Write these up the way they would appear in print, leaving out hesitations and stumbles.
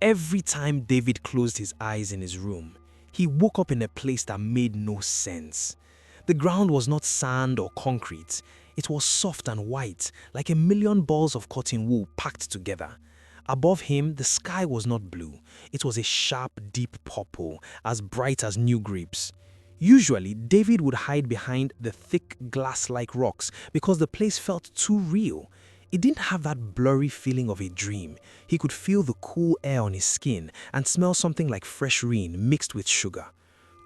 Every time David closed his eyes in his room, he woke up in a place that made no sense. The ground was not sand or concrete. It was soft and white, like a million balls of cotton wool packed together. Above him, the sky was not blue. It was a sharp, deep purple, as bright as new grapes. Usually, David would hide behind the thick glass-like rocks because the place felt too real. It didn't have that blurry feeling of a dream. He could feel the cool air on his skin and smell something like fresh rain mixed with sugar.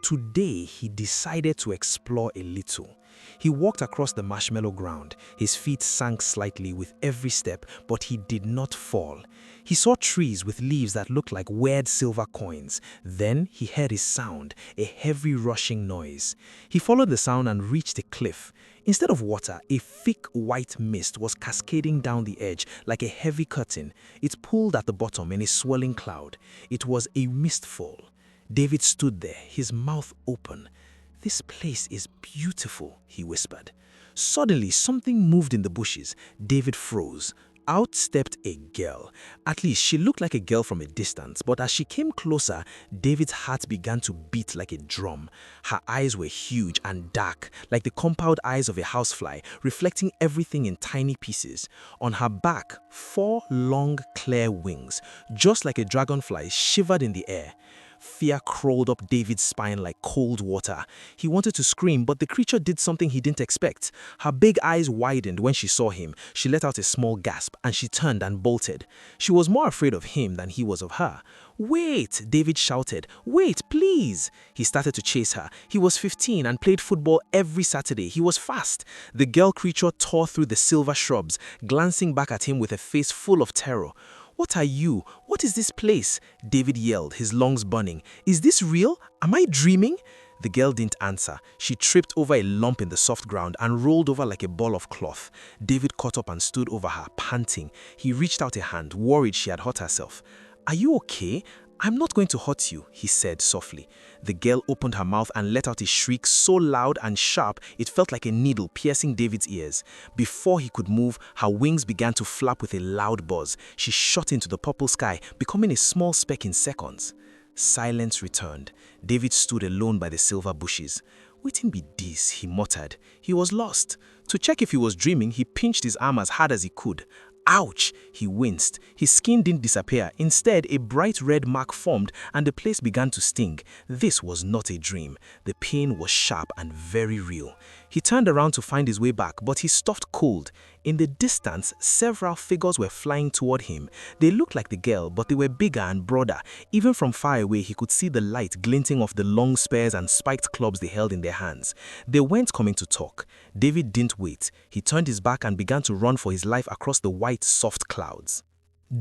Today, he decided to explore a little. He walked across the marshmallow ground. His feet sank slightly with every step, but he did not fall. He saw trees with leaves that looked like weird silver coins. Then he heard a sound, a heavy rushing noise. He followed the sound and reached a cliff. Instead of water, a thick white mist was cascading down the edge like a heavy curtain. It pulled at the bottom in a swirling cloud. It was a mistfall. David stood there, his mouth open. "This place is beautiful," he whispered. Suddenly, something moved in the bushes. David froze. Out stepped a girl. At least she looked like a girl from a distance, but as she came closer, David's heart began to beat like a drum. Her eyes were huge and dark, like the compound eyes of a housefly, reflecting everything in tiny pieces. On her back, 4 long, clear wings, just like a dragonfly, shivered in the air. Fear crawled up David's spine like cold water. He wanted to scream, but the creature did something he didn't expect. Her big eyes widened when she saw him. She let out a small gasp, and she turned and bolted. She was more afraid of him than he was of her. "Wait!" David shouted. "Wait, please!" He started to chase her. He was 15 and played football every Saturday. He was fast. The girl creature tore through the silver shrubs, glancing back at him with a face full of terror. "What are you? What is this place?" David yelled, his lungs burning. "Is this real? Am I dreaming?" The girl didn't answer. She tripped over a lump in the soft ground and rolled over like a ball of cloth. David caught up and stood over her, panting. He reached out a hand, worried she had hurt herself. "Are you okay? I'm not going to hurt you," he said softly. The girl opened her mouth and let out a shriek so loud and sharp it felt like a needle piercing David's ears. Before he could move, her wings began to flap with a loud buzz. She shot into the purple sky, becoming a small speck in seconds. Silence returned. David stood alone by the silver bushes. "Wetin be this?" he muttered. He was lost. To check if he was dreaming, he pinched his arm as hard as he could. Ouch! He winced. His skin didn't disappear. Instead, a bright red mark formed and the place began to sting. This was not a dream. The pain was sharp and very real. He turned around to find his way back, but he stopped cold. In the distance, several figures were flying toward him. They looked like the girl, but they were bigger and broader. Even from far away, he could see the light glinting off the long spears and spiked clubs they held in their hands. They weren't coming to talk. David didn't wait. He turned his back and began to run for his life across the white, soft clouds.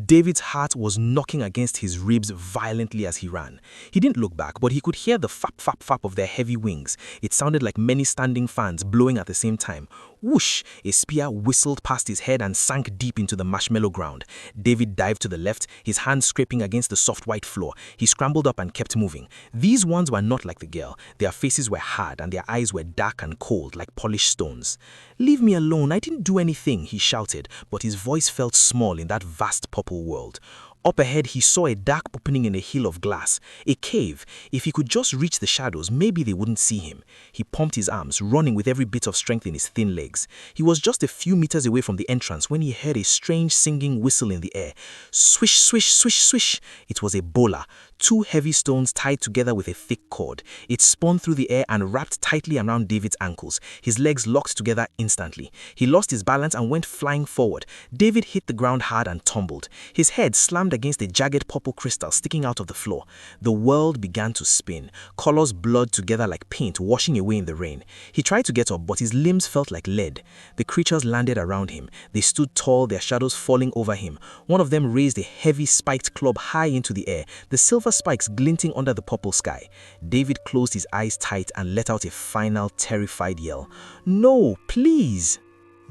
David's heart was knocking against his ribs violently as he ran. He didn't look back, but he could hear the fap fap fap of their heavy wings. It sounded like many standing fans blowing at the same time. Whoosh! A spear whistled past his head and sank deep into the marshmallow ground. David dived to the left, his hands scraping against the soft white floor. He scrambled up and kept moving. These ones were not like the girl. Their faces were hard and their eyes were dark and cold like polished stones. "Leave me alone, I didn't do anything," he shouted, but his voice felt small in that vast purple world. Up ahead, he saw a dark opening in a hill of glass, a cave. If he could just reach the shadows, maybe they wouldn't see him. He pumped his arms, running with every bit of strength in his thin legs. He was just a few meters away from the entrance when he heard a strange singing whistle in the air. Swish, swish, swish, swish. It was a bola, 2 heavy stones tied together with a thick cord. It spun through the air and wrapped tightly around David's ankles. His legs locked together instantly. He lost his balance and went flying forward. David hit the ground hard and tumbled. His head slammed against a jagged purple crystal sticking out of the floor. The world began to spin. Colors blurred together like paint washing away in the rain. He tried to get up, but his limbs felt like lead. The creatures landed around him. They stood tall, their shadows falling over him. One of them raised a heavy spiked club high into the air, the silver spikes glinting under the purple sky. David closed his eyes tight and let out a final terrified yell. "No, please!"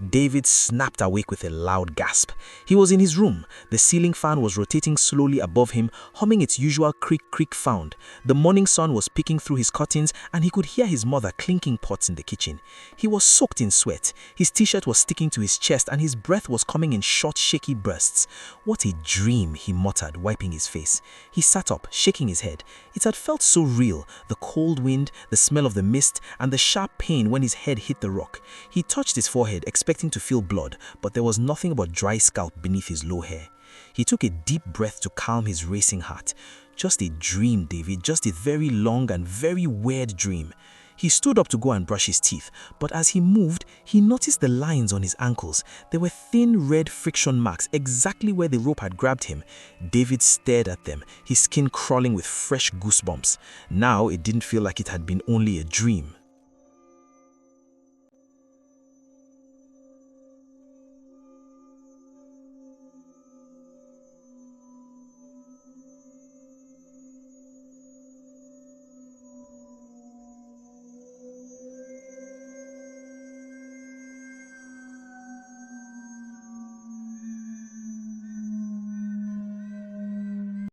David snapped awake with a loud gasp. He was in his room. The ceiling fan was rotating slowly above him, humming its usual creak-creak sound. The morning sun was peeking through his curtains, and he could hear his mother clinking pots in the kitchen. He was soaked in sweat. His t-shirt was sticking to his chest, and his breath was coming in short, shaky bursts. "What a dream," he muttered, wiping his face. He sat up, shaking his head. It had felt so real, the cold wind, the smell of the mist, and the sharp pain when his head hit the rock. He touched his forehead, expecting to feel blood, but there was nothing but dry scalp beneath his low hair. He took a deep breath to calm his racing heart. Just a dream, David, just a very long and very weird dream. He stood up to go and brush his teeth, but as he moved, he noticed the lines on his ankles. There were thin red friction marks exactly where the rope had grabbed him. David stared at them, his skin crawling with fresh goosebumps. Now it didn't feel like it had been only a dream.